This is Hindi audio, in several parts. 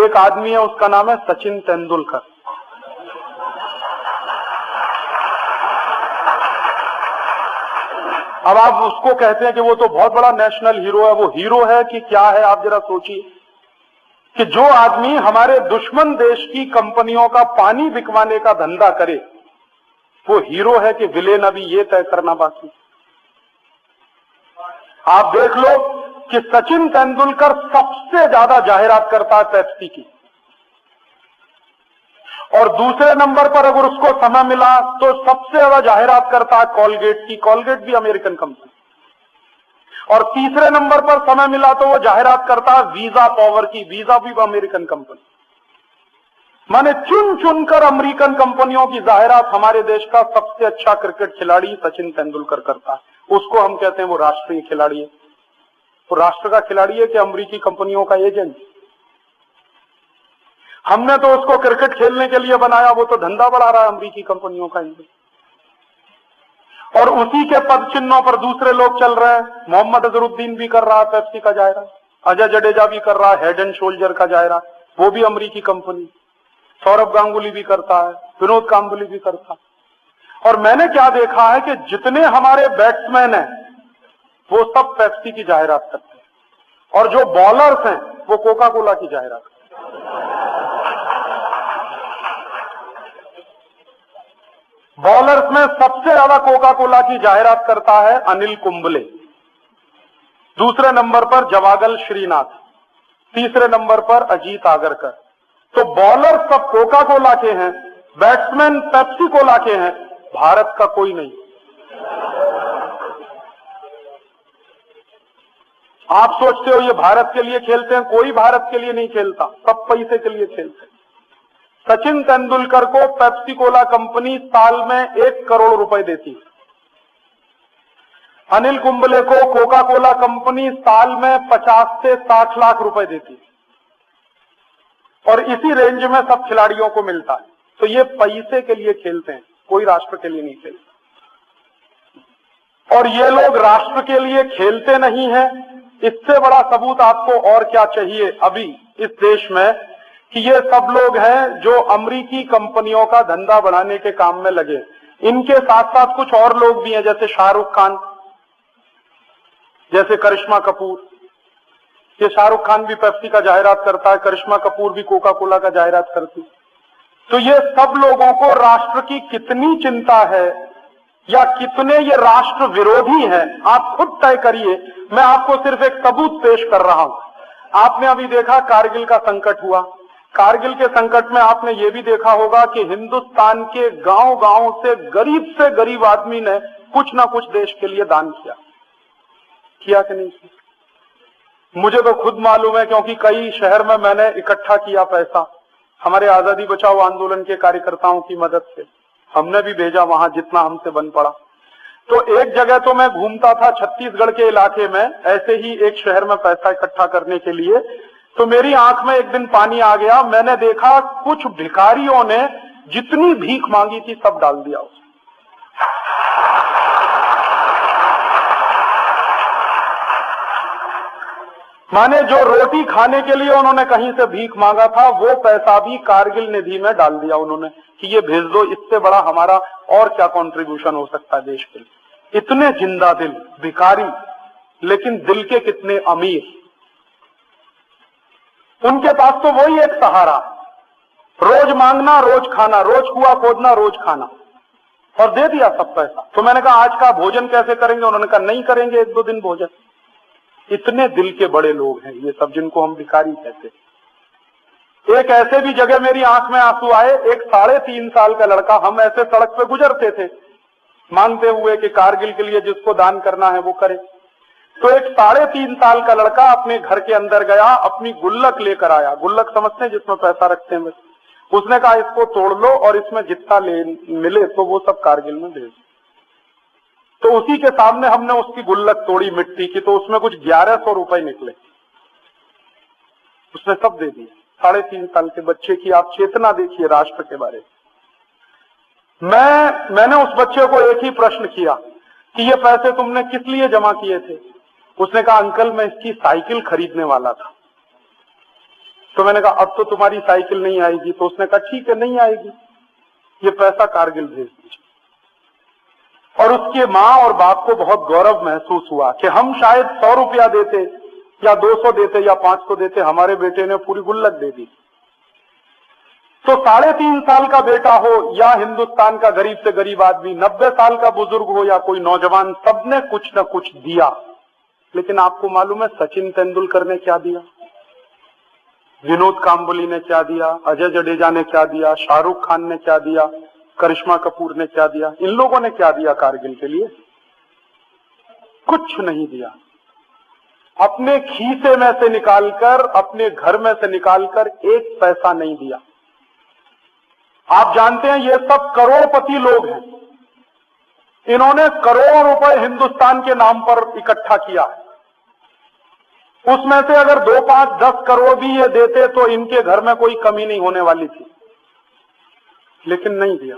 एक आदमी है, उसका नाम है सचिन तेंदुलकर। अब आप उसको कहते हैं कि वो तो बहुत बड़ा नेशनल हीरो है। वो हीरो है कि क्या है? आप जरा सोचिए कि जो आदमी हमारे दुश्मन देश की कंपनियों का पानी बिकवाने का धंधा करे, वो हीरो है कि विलेन, अभी ये तय करना बाकी। आप देख लो कि सचिन तेंदुलकर सबसे ज्यादा जाहिरात करता है पेप्सी की, और दूसरे नंबर पर अगर उसको समय मिला तो सबसे ज्यादा जाहिरात करता है कॉलगेट की। कॉलगेट भी अमेरिकन कंपनी। और तीसरे नंबर पर समय मिला तो वो जाहिरात करता है वीजा पावर की। वीजा भी अमेरिकन कंपनी। माने चुन चुनकर अमेरिकन कंपनियों की जाहिरात हमारे देश का सबसे अच्छा क्रिकेट खिलाड़ी सचिन तेंदुलकर करता है। उसको हम कहते हैं वो राष्ट्रीय खिलाड़ी है। वो राष्ट्र का खिलाड़ी है कि अमेरिकी कंपनियों का एजेंट? हमने तो उसको क्रिकेट खेलने के लिए बनाया, वो तो धंधा बढ़ा रहा है अमेरिकी कंपनियों का एजेंट। और उसी के पद चिन्हों पर दूसरे लोग चल रहे हैं। मोहम्मद अजहरुद्दीन भी कर रहा है पेप्सी का जाहिरात, अजय जडेजा भी कर रहा है हेड एंड शोल्डर का जाहिरात, वो भी अमेरिकी कंपनी। सौरभ गांगुली भी करता है, विनोद कांबली भी करता है। और मैंने क्या देखा है कि जितने हमारे बैट्समैन हैं वो सब पेप्सी की जाहिरात करते हैं, और जो बॉलर्स हैं वो कोका कोला की जाहिरात करते हैं। बॉलर्स में सबसे ज्यादा कोका कोला की जाहिरात करता है अनिल कुंबले, दूसरे नंबर पर जवागल श्रीनाथ, तीसरे नंबर पर अजीत आगरकर। तो बॉलर सब कोका कोला के हैं, बैट्समैन पेप्सी कोला के हैं, भारत का कोई नहीं। आप सोचते हो ये भारत के लिए खेलते हैं? कोई भारत के लिए नहीं खेलता, सब पैसे के लिए खेलते हैं। सचिन तेंदुलकर को पेप्सी कोला कंपनी साल में 1 करोड़ रुपए देती है। अनिल कुंबले को कोका कोला कंपनी साल में 50 से 60 लाख रुपए देती है, और इसी रेंज में सब खिलाड़ियों को मिलता है। तो ये पैसे के लिए खेलते हैं, कोई राष्ट्र के लिए नहीं खेलते। और ये लोग राष्ट्र के लिए खेलते नहीं है, इससे बड़ा सबूत आपको और क्या चाहिए अभी इस देश में कि ये सब लोग हैं जो अमेरिकी कंपनियों का धंधा बढ़ाने के काम में लगे। इनके साथ साथ कुछ और लोग भी हैं, जैसे शाहरुख खान, जैसे करिश्मा कपूर। ये शाहरुख खान भी पेप्सी का जाहिरात करता है, करिश्मा कपूर भी कोका कोला का जाहिरात करती। तो ये सब लोगों को राष्ट्र की कितनी चिंता है या कितने ये राष्ट्र विरोधी हैं, आप खुद तय करिए। मैं आपको सिर्फ एक सबूत पेश कर रहा हूं। आपने अभी देखा कारगिल का संकट हुआ। कारगिल के संकट में आपने ये भी देखा होगा कि हिंदुस्तान के गांव-गांव से गरीब आदमी ने कुछ ना कुछ देश के लिए दान किया कि नहीं किया? मुझे तो खुद मालूम है, क्योंकि कई शहर में मैंने इकट्ठा किया पैसा हमारे आजादी बचाओ आंदोलन के कार्यकर्ताओं की मदद से। हमने भी भेजा वहां जितना हमसे बन पड़ा। तो एक जगह तो मैं घूमता था छत्तीसगढ़ के इलाके में, ऐसे ही एक शहर में पैसा इकट्ठा करने के लिए, तो मेरी आंख में एक दिन पानी आ गया। मैंने देखा कुछ भिखारियों ने जितनी भीख मांगी थी सब डाल दिया उसमें। माने जो रोटी खाने के लिए उन्होंने कहीं से भीख मांगा था, वो पैसा भी कारगिल निधि में डाल दिया उन्होंने कि ये भेज दो। इससे बड़ा हमारा और क्या कंट्रीब्यूशन हो सकता है देश के लिए? इतने जिंदा दिल भिखारी, लेकिन दिल के कितने अमीर। उनके पास तो वही एक सहारा, रोज मांगना रोज खाना, रोज कुआं खोदना रोज खाना, और दे दिया सब पैसा। तो मैंने कहा आज का भोजन कैसे करेंगे? उन्होंने कहा नहीं करेंगे 1-2 दिन भोजन। इतने दिल के बड़े लोग हैं ये सब, जिनको हम भिखारी कहते हैं। एक ऐसे भी जगह मेरी आंख में आंसू आए। एक 3.5 साल का लड़का, हम ऐसे सड़क पे गुजरते थे मांगते हुए कि कारगिल के लिए जिसको दान करना है वो करे। तो एक 3.5 साल का लड़का अपने घर के अंदर गया, अपनी गुल्लक लेकर आया। गुल्लक समझते हैं जिसमें पैसा रखते हैं? उसने कहा इसको तोड़ लो और इसमें जितना मिले तो वो सब कारगिल में भेज। तो उसी के सामने हमने उसकी गुल्लक तोड़ी मिट्टी की, तो उसमें कुछ 1100 रुपए निकले। उसने सब दे दिए। 3.5 साल के बच्चे की आप चेतना देखिए राष्ट्र के बारे में। मैंने उस बच्चे को एक ही प्रश्न किया कि ये पैसे तुमने किस लिए जमा किए थे? उसने कहा अंकल मैं इसकी साइकिल खरीदने वाला था। तो मैंने कहा अब तो तुम्हारी साइकिल नहीं आएगी। तो उसने कहा ठीक है नहीं आएगी, ये पैसा कारगिल भेज दीजिए। और उसके माँ और बाप को बहुत गौरव महसूस हुआ कि हम शायद 100 रुपया देते या 200 देते या 500 देते, हमारे बेटे ने पूरी गुल्लक दे दी। तो 3.5 साल का बेटा हो या हिंदुस्तान का गरीब से गरीब आदमी, 90 साल का बुजुर्ग हो या कोई नौजवान, सबने कुछ न कुछ दिया। लेकिन आपको मालूम है सचिन तेंदुलकर ने क्या दिया, विनोद कांबोली ने क्या दिया, अजय जडेजा ने क्या दिया, शाहरुख खान ने क्या दिया, करिश्मा कपूर ने क्या दिया? इन लोगों ने क्या दिया कारगिल के लिए? कुछ नहीं दिया। अपने खीसे में से निकालकर, अपने घर में से निकालकर 1 पैसा नहीं दिया। आप जानते हैं ये सब करोड़पति लोग हैं, इन्होंने करोड़ों रुपए हिंदुस्तान के नाम पर इकट्ठा किया। उसमें से अगर 2, 5, 10 करोड़ भी ये देते तो इनके घर में कोई कमी नहीं होने वाली थी, लेकिन नहीं दिया।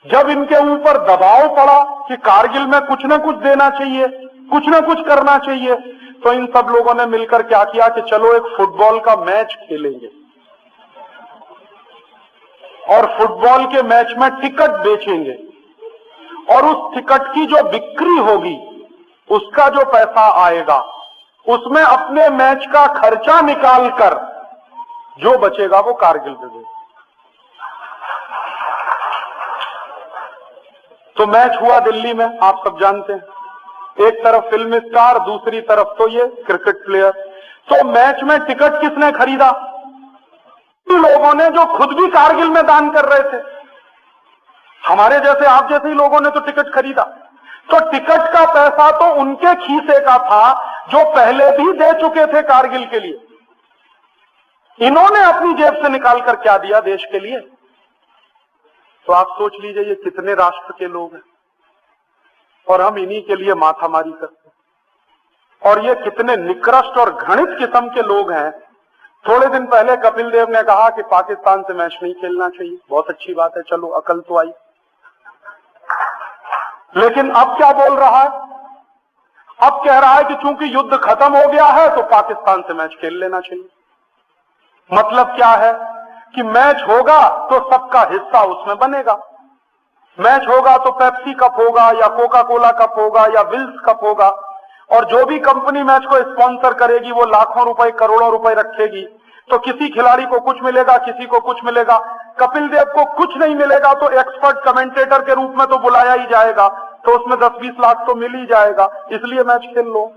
जब इनके ऊपर दबाव पड़ा कि कारगिल में कुछ ना कुछ देना चाहिए, कुछ ना कुछ करना चाहिए, तो इन सब लोगों ने मिलकर क्या किया कि चलो एक फुटबॉल का मैच खेलेंगे और फुटबॉल के मैच में टिकट बेचेंगे और उस टिकट की जो बिक्री होगी उसका जो पैसा आएगा उसमें अपने मैच का खर्चा निकालकर जो बचेगा वो कारगिल में देगा। तो मैच हुआ दिल्ली में, आप सब जानते हैं, एक तरफ फिल्म स्टार, दूसरी तरफ तो ये क्रिकेट प्लेयर। तो मैच में टिकट किसने खरीदा? लोगों ने जो खुद भी कारगिल में दान कर रहे थे। हमारे जैसे आप जैसे ही लोगों ने तो टिकट खरीदा। तो टिकट का पैसा तो उनके खीसे का था जो पहले भी दे चुके थे कारगिल के लिए। इन्होंने अपनी जेब से निकालकर क्या दिया देश के लिए? तो आप सोच लीजिए ये कितने राष्ट्र के लोग हैं और हम इन्हीं के लिए माथामारी करते हैं। और ये कितने निकृष्ट और घृणित किस्म के लोग हैं। थोड़े दिन पहले कपिल देव ने कहा कि पाकिस्तान से मैच नहीं खेलना चाहिए। बहुत अच्छी बात है, चलो अकल तो आई। लेकिन अब क्या बोल रहा है? अब कह रहा है कि चूंकि युद्ध खत्म हो गया है तो पाकिस्तान से मैच खेल लेना चाहिए। मतलब क्या है कि मैच होगा तो सबका हिस्सा उसमें बनेगा। मैच होगा तो पेप्सी कप होगा या कोका कोला कप होगा या विल्स कप होगा, और जो भी कंपनी मैच को स्पॉन्सर करेगी वो लाखों रुपए करोड़ों रुपए रखेगी। तो किसी खिलाड़ी को कुछ मिलेगा, किसी को कुछ मिलेगा। कपिल देव को कुछ नहीं मिलेगा तो एक्सपर्ट कमेंटेटर के रूप में तो बुलाया ही जाएगा, तो उसमें 10-20 लाख तो मिल ही जाएगा, इसलिए मैच खेल लो।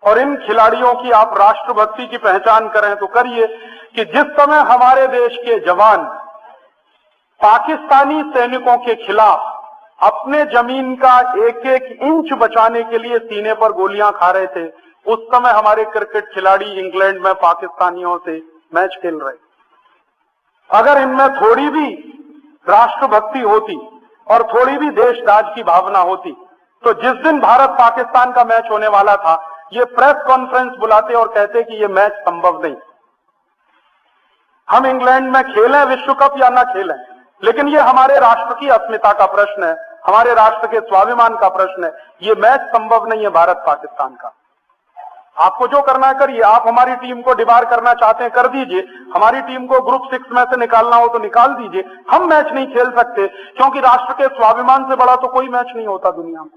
और इन खिलाड़ियों की आप राष्ट्रभक्ति की पहचान करें तो करिए कि जिस समय हमारे देश के जवान पाकिस्तानी सैनिकों के खिलाफ अपने जमीन का 1-1 इंच बचाने के लिए सीने पर गोलियां खा रहे थे, उस समय हमारे क्रिकेट खिलाड़ी इंग्लैंड में पाकिस्तानियों से मैच खेल रहे। अगर इनमें थोड़ी भी राष्ट्रभक्ति होती और थोड़ी भी देशराज की भावना होती तो जिस दिन भारत पाकिस्तान का मैच होने वाला था ये प्रेस कॉन्फ्रेंस बुलाते और कहते कि ये मैच संभव नहीं। हम इंग्लैंड में खेलें विश्व कप या ना खेलें, लेकिन ये हमारे राष्ट्र की अस्मिता का प्रश्न है, हमारे राष्ट्र के स्वाभिमान का प्रश्न है। ये मैच संभव नहीं है भारत पाकिस्तान का। आपको जो करना है करिए। आप हमारी टीम को डिबार करना चाहते हैं कर दीजिए, हमारी टीम को ग्रुप 6 में से निकालना हो तो निकाल दीजिए। हम मैच नहीं खेल सकते क्योंकि राष्ट्र के स्वाभिमान से बड़ा तो कोई मैच नहीं होता दुनिया में,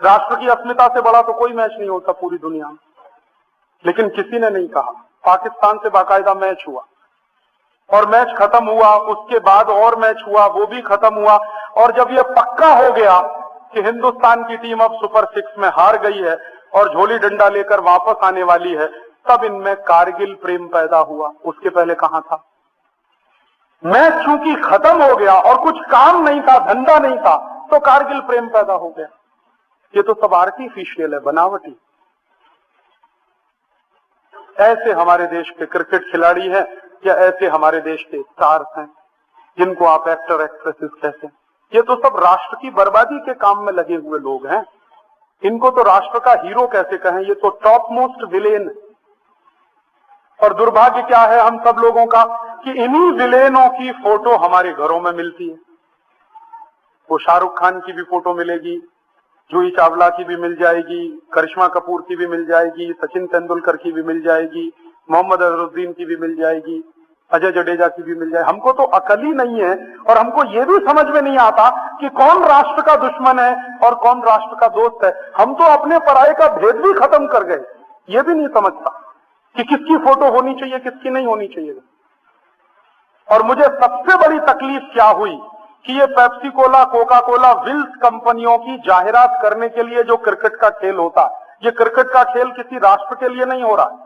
राष्ट्र की अस्मिता से बड़ा तो कोई मैच नहीं होता पूरी दुनिया में। लेकिन किसी ने नहीं कहा। पाकिस्तान से बाकायदा मैच हुआ और मैच खत्म हुआ, उसके बाद और मैच हुआ, वो भी खत्म हुआ। और जब ये पक्का हो गया कि हिंदुस्तान की टीम अब सुपर 6 में हार गई है और झोली डंडा लेकर वापस आने वाली है, तब इनमें कारगिल प्रेम पैदा हुआ। उसके पहले कहां था? मैच चूंकि खत्म हो गया और कुछ काम नहीं था, धंधा नहीं था, तो कारगिल प्रेम पैदा हो गया। ये तो सब आर्टिफिशियल है, बनावटी। ऐसे हमारे देश के क्रिकेट खिलाड़ी हैं या ऐसे हमारे देश के स्टार्स हैं जिनको आप एक्टर एक्ट्रेसेस कहते हैं। ये तो सब राष्ट्र की बर्बादी के काम में लगे हुए लोग हैं। इनको तो राष्ट्र का हीरो कैसे कहें? ये तो टॉप मोस्ट विलेन। और दुर्भाग्य क्या है हम सब लोगों का कि इन्हीं विलेनों की फोटो हमारे घरों में मिलती है। वो शाहरुख खान की भी फोटो मिलेगी, जूही चावला की भी मिल जाएगी, करिश्मा कपूर की भी मिल जाएगी, सचिन तेंदुलकर की भी मिल जाएगी, मोहम्मद अजहरुद्दीन की भी मिल जाएगी, अजय जडेजा की भी मिल जाए। हमको तो अकल ही नहीं है और हमको ये भी समझ में नहीं आता कि कौन राष्ट्र का दुश्मन है और कौन राष्ट्र का दोस्त है। हम तो अपने पराये का भेद भी खत्म कर गए, ये भी नहीं समझता कि किसकी फोटो होनी चाहिए किसकी नहीं होनी चाहिए। और मुझे सबसे बड़ी तकलीफ क्या हुई कि ये Pepsi Cola, Coca Cola, Wills कंपनियों की जाहिरात करने के लिए जो क्रिकेट का खेल होता है, ये क्रिकेट का खेल किसी राष्ट्र के लिए नहीं हो रहा।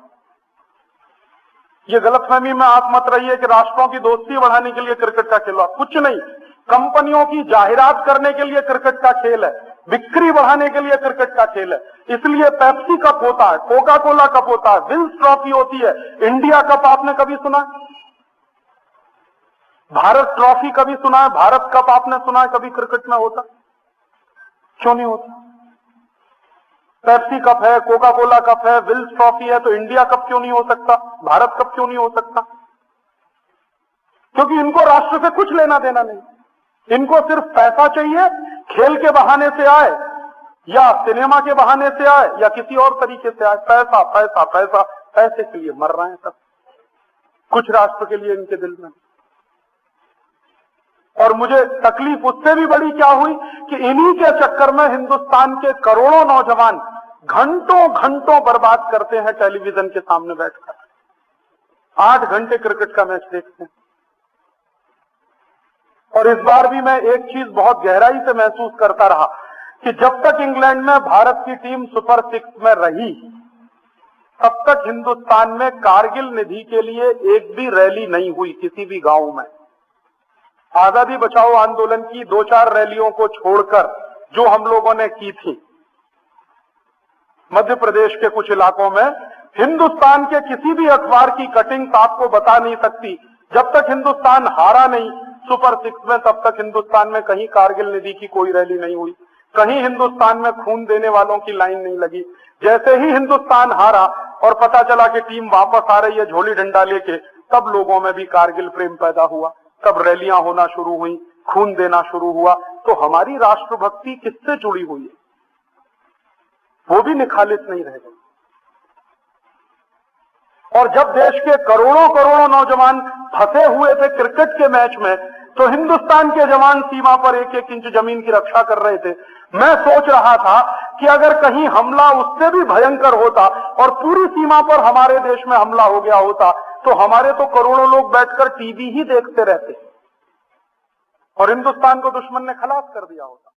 ये गलतफहमी में आप मत रहिए कि राष्ट्रों की दोस्ती बढ़ाने के लिए क्रिकेट का खेल हो, कुछ नहीं। कंपनियों की जाहिरात करने के लिए क्रिकेट का खेल है, बिक्री बढ़ाने के लिए क्रिकेट का खेल है। इसलिए पेप्सी कप होता है, कोका कोला कप होता है, विल्स ट्रॉफी होती है, इंडिया कप आपने कभी सुना? भारत ट्रॉफी कभी सुना है? भारत कप आपने सुना है कभी क्रिकेट में होता? क्यों नहीं होता? पेप्सी कप है, कोका कोला कप है, विल्स ट्रॉफी है, तो इंडिया कप क्यों नहीं हो सकता? भारत कप क्यों नहीं हो सकता? क्योंकि इनको राष्ट्र से कुछ लेना देना नहीं, इनको सिर्फ पैसा चाहिए। खेल के बहाने से आए या सिनेमा के बहाने से आए या किसी और तरीके से आए, पैसा पैसा पैसा, पैसे के लिए मर रहे हैं सब, कुछ राष्ट्र के लिए इनके दिल में। और मुझे तकलीफ उससे भी बड़ी क्या हुई कि इन्हीं के चक्कर में हिंदुस्तान के करोड़ों नौजवान घंटों घंटों बर्बाद करते हैं टेलीविजन के सामने बैठकर, 8 घंटे क्रिकेट का मैच देखते हैं। और इस बार भी मैं एक चीज बहुत गहराई से महसूस करता रहा कि जब तक इंग्लैंड में भारत की टीम सुपर 6 में रही, तब तक हिंदुस्तान में कारगिल निधि के लिए एक भी रैली नहीं हुई किसी भी गांव में। आजादी बचाओ आंदोलन की 2-4 रैलियों को छोड़कर जो हम लोगों ने की थी मध्य प्रदेश के कुछ इलाकों में, हिंदुस्तान के किसी भी अखबार की कटिंग आपको बता नहीं सकती। जब तक हिंदुस्तान हारा नहीं सुपर 6 में, तब तक हिंदुस्तान में कहीं कारगिल निधि की कोई रैली नहीं हुई, कहीं हिंदुस्तान में खून देने वालों की लाइन नहीं लगी। जैसे ही हिंदुस्तान हारा और पता चला कि टीम वापस आ रही है झोली डंडा लेके, तब लोगों में भी कारगिल प्रेम पैदा हुआ, तब रैलियां होना शुरू हुई, खून देना शुरू हुआ। तो हमारी राष्ट्रभक्ति किससे जुड़ी हुई है? वो भी निखालिस नहीं रह गई। और जब देश के करोड़ों करोड़ों नौजवान फंसे हुए थे क्रिकेट के मैच में, तो हिंदुस्तान के जवान सीमा पर 1-1 इंच जमीन की रक्षा कर रहे थे। मैं सोच रहा था कि अगर कहीं हमला उससे भी भयंकर होता और पूरी सीमा पर हमारे देश में हमला हो गया होता, तो हमारे तो करोड़ों लोग बैठकर टीवी ही देखते रहते और हिंदुस्तान को दुश्मन ने खलास कर दिया होता।